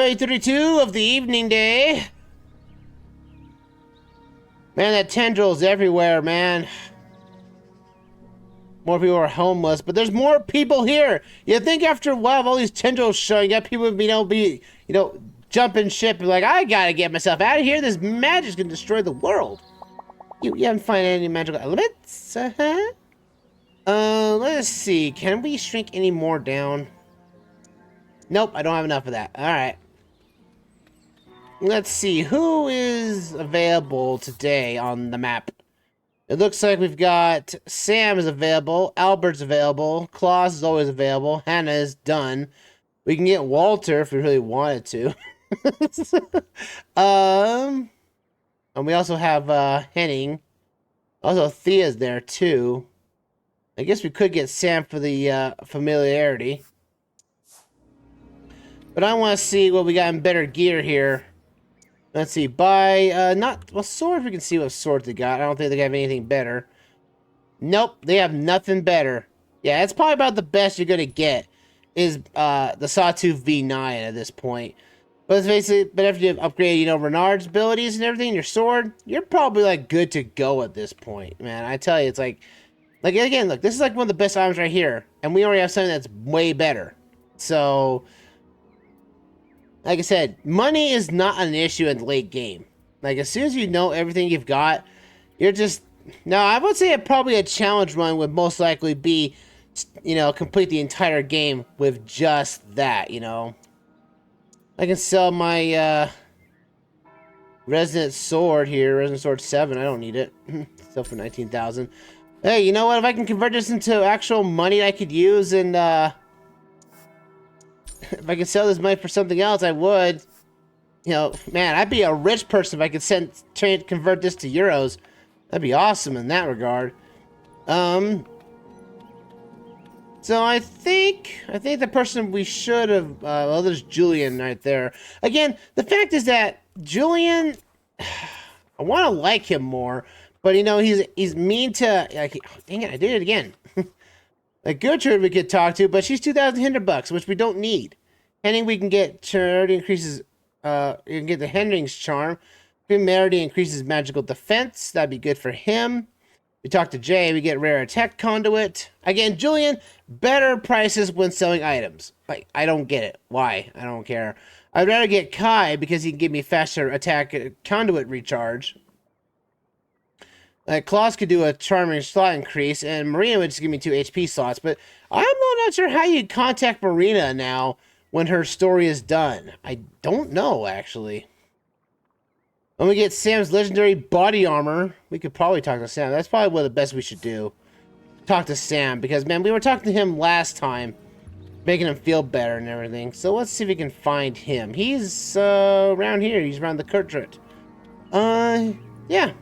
8:32 of the evening day. Man, that tendrils everywhere, man. More people are homeless, but there's more people here. You think after a while of all these tendrils showing up, people would be jumping ship and like, I gotta get myself out of here. This magic's gonna destroy the world. You haven't found any magical elements? Let's see. Can we shrink any more down? Nope, I don't have enough of that. Alright. Let's see. Who is available today on the map? It looks like we've got Sam is available. Albert's available. Klaus is always available. Hannah is done. We can get Walter if we really wanted to. And we also have Henning. Also, Thea's there too. I guess we could get Sam for the familiarity. But I want to see what we got in better gear here. Let's see. Swords, we can see what swords they got. I don't think they have anything better. Nope, they have nothing better. Yeah, it's probably about the best you're going to get is the Sawtooth V9 at this point. But basically, after you've upgraded, Renard's abilities and everything, your sword, you're probably like good to go at this point, man. I tell you, it's like again, look, this is like one of the best items right here, and we already have something that's way better. So, like I said, money is not an issue in the late game. Like as soon as you know everything you've got, you're just I would say probably a challenge run would most likely be, complete the entire game with just that, I can sell my Resonant Sword here, Resonant Sword 7. I don't need it. Sell for 19,000. Hey, you know what? If I can convert this into actual money I could use, and if I could sell this money for something else, I would. Man, I'd be a rich person if I could convert this to euros. That'd be awesome in that regard. So I think the person we should have, well, there's Julian right there. Again, the fact is that Julian, I want to like him more, but he's mean to, like, dang it, I did it again. Like Gertrude we could talk to, but she's 2,000 Hinterbucks, which we don't need. Henning we can get, charity increases, you can get the Henning's charm. Familiarity increases magical defense, that'd be good for him. We talk to Jay, we get rare attack conduit. Again, Julian, better prices when selling items. Like, I don't get it. Why? I don't care. I'd rather get Kai because he can give me faster attack conduit recharge. Klaus could do a charming slot increase, and Marina would just give me 2 HP slots. But I'm not sure how you contact Marina now when her story is done. I don't know, actually. When we get Sam's legendary body armor, we could probably talk to Sam. That's probably one of the best we should do. Talk to Sam, because, man, we were talking to him last time, making him feel better and everything. So let's see if we can find him. He's around here. He's around the Kurtrit. Yeah.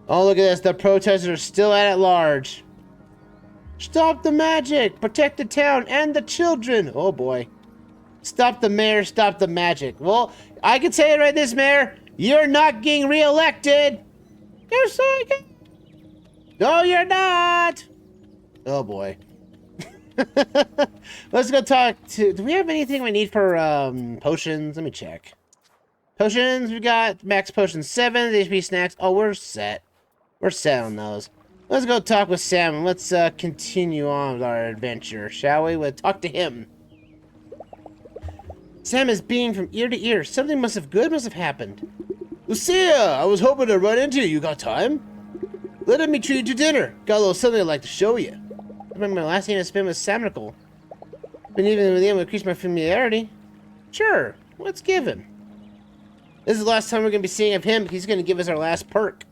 Oh, look at this. The protesters are still at large. Stop the magic! Protect the town and the children! Oh, boy. Stop the mayor, stop the magic. Well, I can say it right this, Mayor. You're not getting reelected. Yes, I can. No, you're not. Oh, boy. Let's go talk to... Do we have anything we need for potions? Let me check. Potions, we got max potion 7, HP snacks. Oh, we're set. We're set on those. Let's go talk with Sam and let's continue on with our adventure, shall we? We'll talk to him. Sam is beaming from ear to ear. Something good must have happened. Lucia, I was hoping to run into you. You got time? Let me treat you to dinner. Got a little something I'd like to show you. I remember my last name I spent was Samnical. Been even with him to increase my familiarity. Sure, let's give him. This is the last time we're going to be seeing of him. He's going to give us our last perk.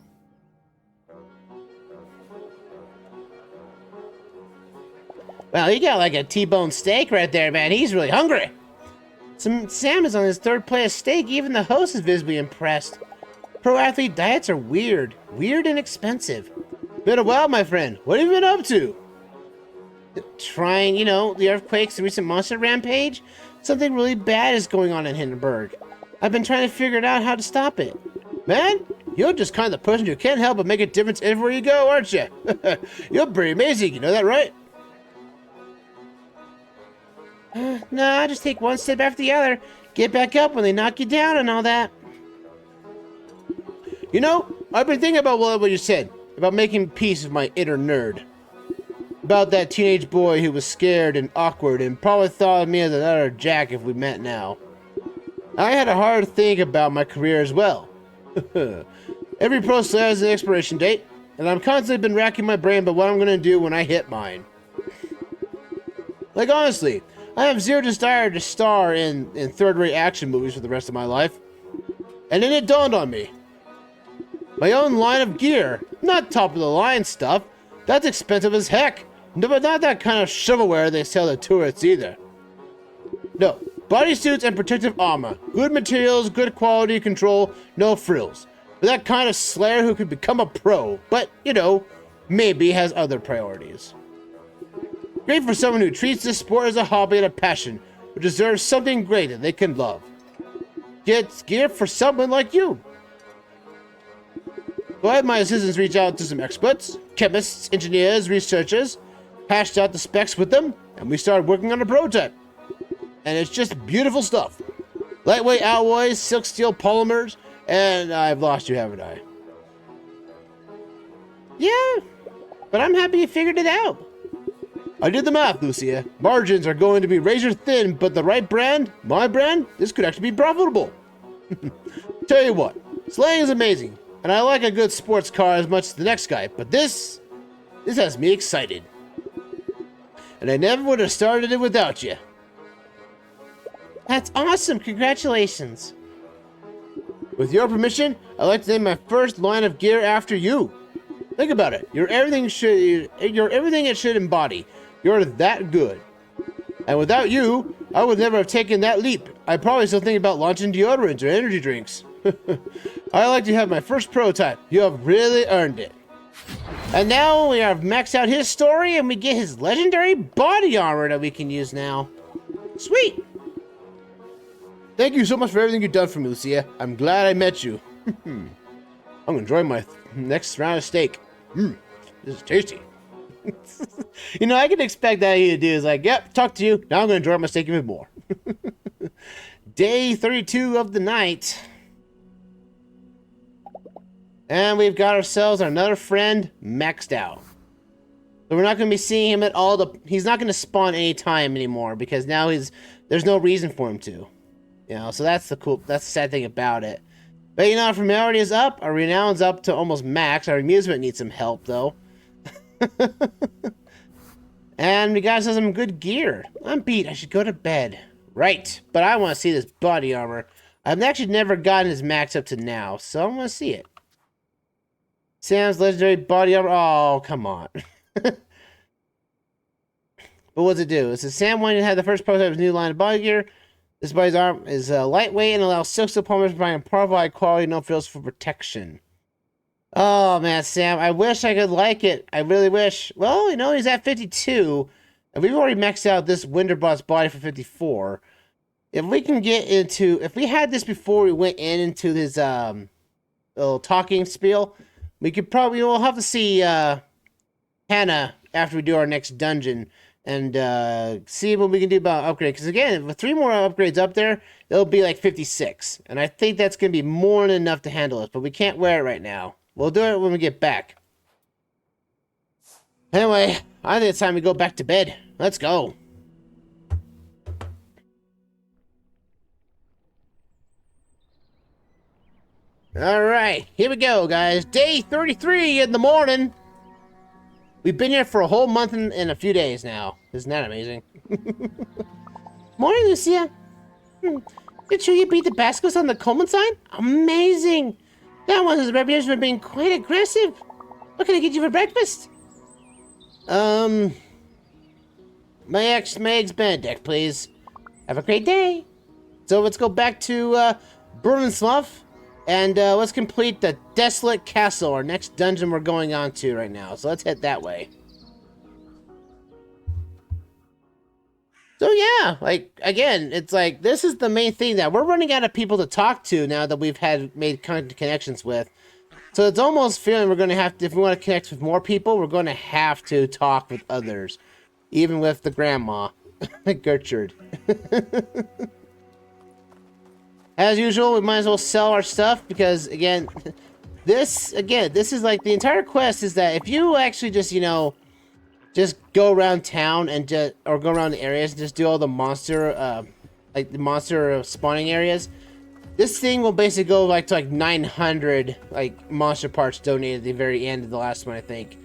Wow, he got like a T-bone steak right there, man. He's really hungry. Sam is on his 3rd plate of steak. Even the host is visibly impressed. Pro athlete diets are weird. Weird and expensive. Been a while, my friend. What have you been up to? Trying, the earthquakes, the recent monster rampage? Something really bad is going on in Hinterberg. I've been trying to figure out how to stop it. Man, you're just kind of the person who can't help but make a difference everywhere you go, aren't you? You're pretty amazing, you know that, right? Nah, just take one step after the other. Get back up when they knock you down and all that. You know, I've been thinking about what you said, about making peace with my inner nerd. About that teenage boy who was scared and awkward and probably thought of me as another Jack if we met now. I had a hard think about my career as well. Every pro still has an expiration date, and I've constantly been racking my brain about what I'm going to do when I hit mine. Like, honestly, I have zero desire to star in third-rate action movies for the rest of my life. And then it dawned on me. My own line of gear, not top-of-the-line stuff. That's expensive as heck. No, but not that kind of shovelware they sell to tourists either. No, bodysuits and protective armor. Good materials, good quality control, no frills. For that kind of slayer who could become a pro, but, you know, maybe has other priorities. Great for someone who treats this sport as a hobby and a passion, who deserves something great that they can love. Gets gear for someone like you. So I had my assistants reach out to some experts, chemists, engineers, researchers, hashed out the specs with them, and we started working on a prototype. And it's just beautiful stuff. Lightweight alloys, silk steel polymers, and I've lost you, haven't I? Yeah, but I'm happy you figured it out. I did the math, Lucia. Margins are going to be razor thin, but the right brand, my brand, this could actually be profitable. Tell you what, slaying is amazing, and I like a good sports car as much as the next guy, but this has me excited. And I never would have started it without you. That's awesome, congratulations. With your permission, I'd like to name my first line of gear after you. Think about it, you're everything it should embody. You're that good. And without you, I would never have taken that leap. I'd probably still think about launching deodorants or energy drinks. I like to have my first prototype. You have really earned it. And now we have maxed out his story and we get his legendary body armor that we can use now. Sweet. Thank you so much for everything you've done for me, Lucia. I'm glad I met you. I'm gonna enjoy my next round of steak. This is tasty. You know, I can expect that he to do is like, yep, talk to you. Now I'm gonna enjoy my steak even more. Day 32 of the night. And we've got ourselves another friend maxed out. So we're not going to be seeing him at all. He's not going to spawn any time anymore because now there's no reason for him to. You know, so that's the sad thing about it. But you know, our familiarity is up. Our renown's up to almost max. Our amusement needs some help though. And we got some good gear. I'm beat. I should go to bed. Right. But I want to see this body armor. I've actually never gotten his max up to now, so I want to see it. Sam's legendary body armor. Oh, come on. But what's it do? It says Sam wanted to have the first prototype of his new line of body gear. This body's arm is lightweight and allows silk steel polymers to provide high quality, no frills for protection. Oh man, Sam, I wish I could like it. I really wish. Well, you know, he's at 52, and we've already maxed out this Winterbot's body for 54. If we can get into, if we had this before we went into this little talking spiel, we could probably, we'll have to see Hannah after we do our next dungeon and see what we can do about upgrade. Because again, with 3 more upgrades up there, it'll be like 56. And I think that's going to be more than enough to handle it, but we can't wear it right now. We'll do it when we get back. Anyway, I think it's time to go back to bed. Let's go. Alright, here we go, guys. Day 33 in the morning. We've been here for a whole month and a few days now. Isn't that amazing? Morning, Lucia. Did you beat the Bascos on the Coleman sign? Amazing. That one has a reputation for being quite aggressive. What can I get you for breakfast? My eggs Benedict, please. Have a great day. So let's go back to Burmensluff, and let's complete the Desolate Castle, our next dungeon we're going on to right now. So let's head that way. So yeah, like, again, it's like, this is the main thing that we're running out of people to talk to now that we've made connections with. So it's almost feeling we're going to have to, if we want to connect with more people, we're going to have to talk with others. Even with the grandma. Gertrude. As usual, we might as well sell our stuff because, again, this is like the entire quest is that if you actually just, you know, just go around town and or go around the areas and just do all the monster, like the monster spawning areas, this thing will basically go like to like 900 like monster parts donated at the very end of the last one, I think.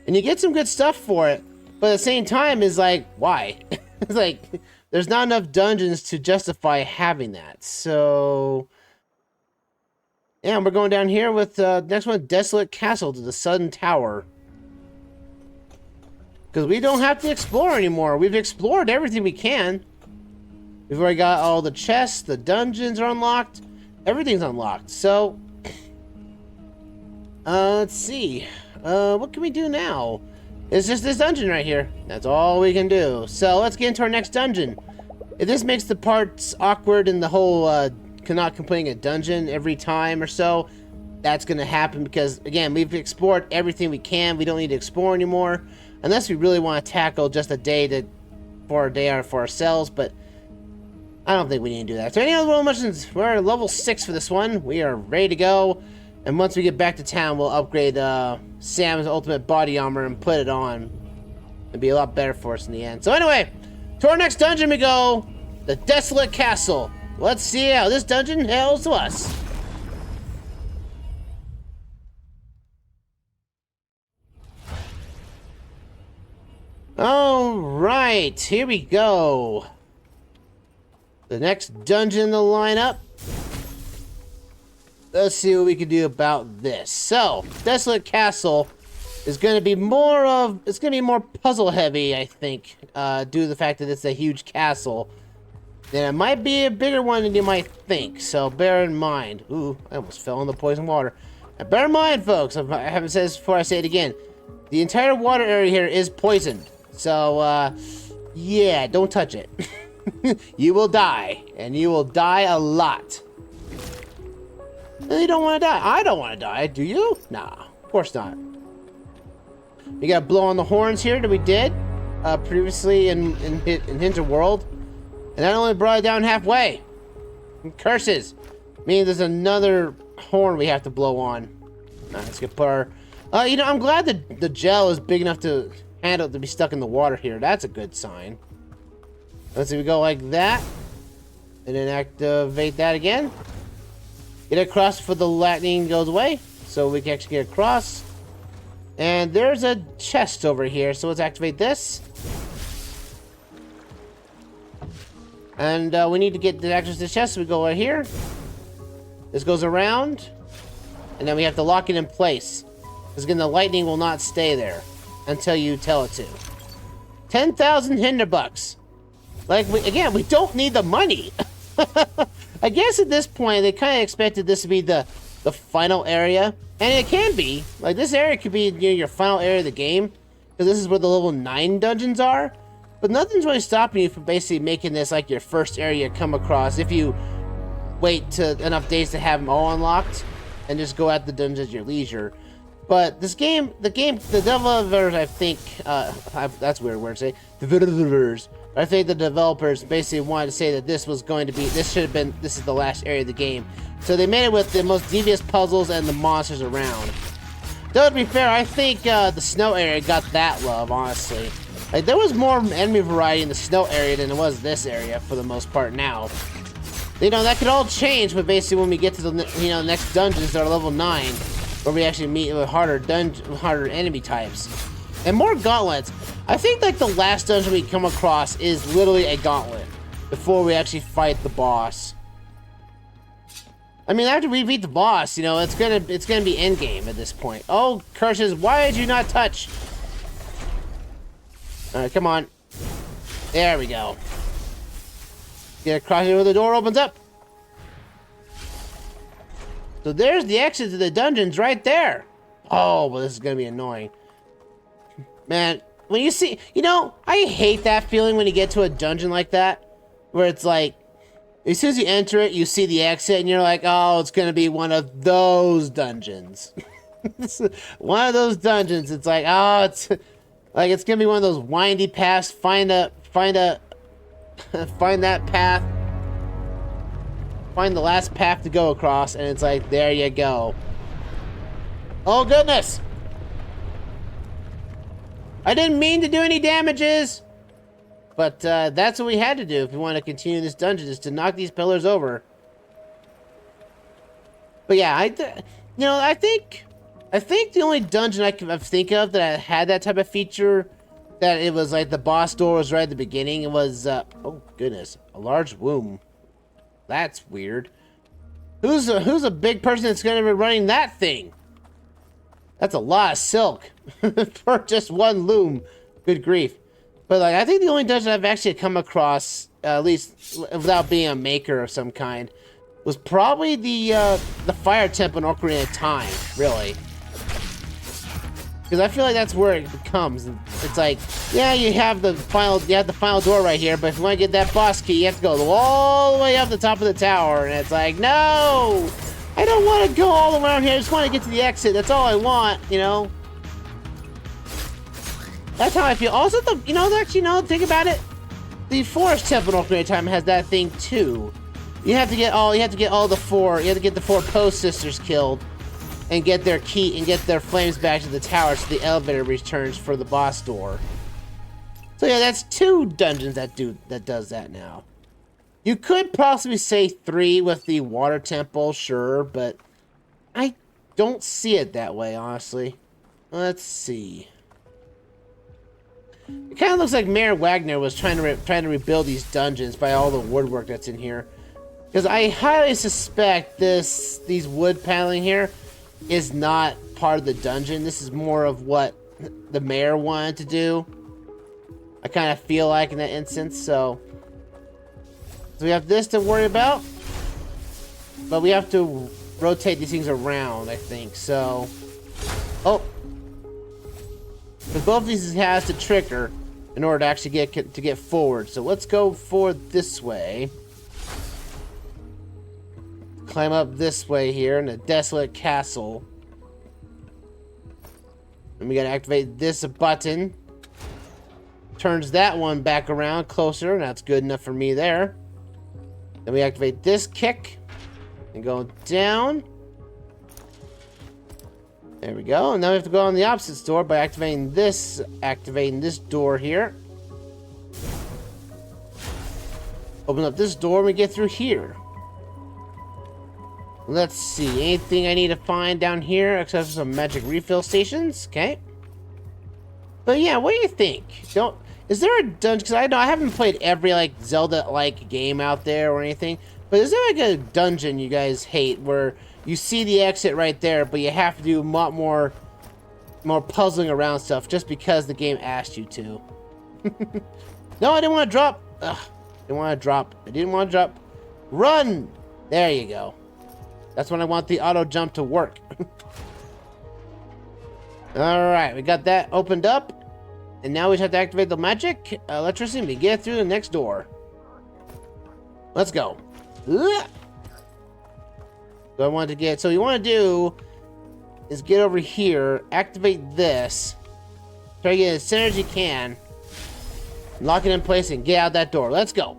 And you get some good stuff for it, but at the same time is like, why? It's like, there's not enough dungeons to justify having that. So, yeah, we're going down here with next one, Desolate Castle to the Sudden Tower. Because we don't have to explore anymore. We've explored everything we can. We've already got all the chests, the dungeons are unlocked. Everything's unlocked. So, let's see. What can we do now? It's just this dungeon right here. That's all we can do. So let's get into our next dungeon. If this makes the parts awkward in the whole not completing a dungeon every time or so, that's going to happen because, again, we've explored everything we can. We don't need to explore anymore. Unless we really want to tackle just a day for ourselves, but I don't think we need to do that. So any other little missions, we're at level 6 for this one. We are ready to go. And once we get back to town, we'll upgrade Sam's ultimate body armor and put it on. It'll be a lot better for us in the end. So anyway, to our next dungeon we go. The Desolate Castle. Let's see how this dungeon hails to us. Alright, here we go. The next dungeon in the lineup. Let's see what we can do about this. So, Desolate Castle is going to be more puzzle heavy, I think, due to the fact that it's a huge castle. And it might be a bigger one than you might think, so bear in mind. Ooh, I almost fell in the poison water. Now, bear in mind, folks, I haven't said this before, I say it again. The entire water area here is poisoned. So, yeah, don't touch it. You will die, and you will die a lot. You don't want to die. I don't want to die, do you? Nah, of course not. We gotta blow on the horns here that we did previously in Hinterworld. And that only brought it down halfway. Curses. Meaning there's another horn we have to blow on. Let's get put our... you know, I'm glad that the gel is big enough to handle it to be stuck in the water here. That's a good sign. Let's see, we go like that. And then activate that again. Get across before the lightning goes away. So we can actually get across. And there's a chest over here. So let's activate this. And we need to get the access to the chest. So we go right here. This goes around. And then we have to lock it in place. Because again, the lightning will not stay there until you tell it to. 10,000 Hinterbucks. Like, we don't need the money. I guess at this point, they kind of expected this to be the final area. And it can be. Like, this area could be, you know, your final area of the game. Because this is where the level 9 dungeons are. But nothing's really stopping you from basically making this like your first area come across if you wait to enough days to have them all unlocked and just go at the dungeons at your leisure. But this game, the developers, I think, that's a weird word to say, developers, I think the developers basically wanted to say that this was going to be, this is the last area of the game. So they made it with the most devious puzzles and the monsters around. Though to be fair, I think the snow area got that love, honestly. Like, there was more enemy variety in the snow area than there was this area, for the most part, now. You know, that could all change, but basically when we get to the, you know, next dungeons that are level 9, where we actually meet with harder enemy types. And more gauntlets. I think, like, the last dungeon we come across is literally a gauntlet, before we actually fight the boss. I mean, after we beat the boss, you know, it's gonna be endgame at this point. Oh, curses, why did you not touch? Alright, come on. There we go. Get across here where the door opens up. So there's the exit to the dungeons right there. Oh, well, this is going to be annoying. Man, when you see... You know, I hate that feeling when you get to a dungeon like that. Where it's like... As soon as you enter it, you see the exit, and you're like, oh, it's going to be one of those dungeons. One of those dungeons. It's like, oh, it's... Like, it's gonna be one of those windy paths, find a Find that path. Find the last path to go across, and it's like, there you go. Oh, goodness! I didn't mean to do any damages! But that's what we had to do if we want to continue this dungeon, is to knock these pillars over. But yeah, I think the only dungeon I can think of that had that type of feature, that it was like the boss door was right at the beginning, it was, oh goodness, a large womb. That's weird. Who's a big person that's going to be running that thing? That's a lot of silk for just one loom. Good grief. But like, I think the only dungeon I've actually come across, at least without being a maker of some kind, was probably the fire temple in Ocarina of Time, really. Because I feel like that's where it comes. It's like, yeah, you have the final door right here, but if you want to get that boss key, you have to go all the way up the top of the tower, and it's like, no, I don't want to go all around here. I just want to get to the exit. That's all I want, you know. That's how I feel. Also, think about it. The forest temple in Ocarina of Time has that thing too. You have to get the four post sisters killed, and get their key and get their flames back to the tower, so the elevator returns for the boss door. So yeah, that's 2 dungeons that does that now. You could possibly say 3 with the water temple, sure, but I don't see it that way, honestly. Let's see. It kind of looks like Mayor Wagner was trying to rebuild these dungeons by all the woodwork that's in here, because I highly suspect these wood paneling here is not part of the dungeon. This is more of what the mayor wanted to do. I kind of feel like in that instance. So we have this to worry about, but we have to rotate these things around, I think. So, oh, but both of these has to trigger in order to actually get forward. So let's go forward this way. Climb up this way here in a desolate castle. And we gotta activate this button. Turns that one back around closer, and that's good enough for me there. Then we activate this kick. And go down. There we go. And now we have to go on the opposite door by activating this door here. Open up this door and we get through here. Let's see, anything I need to find down here except for some magic refill stations? Okay. But yeah, what do you think? Is there a dungeon? Because I haven't played every like Zelda-like game out there or anything. But is there like a dungeon you guys hate where you see the exit right there, but you have to do a lot more puzzling around stuff just because the game asked you to? No, I didn't want to drop. Ugh, I didn't want to drop. Run! There you go. That's when I want the auto jump to work. Alright, we got that opened up. And now we just have to activate the magic electricity to get through the next door. Let's go. So what you want to do is get over here, activate this, try to get as center as you can, lock it in place, and get out that door. Let's go.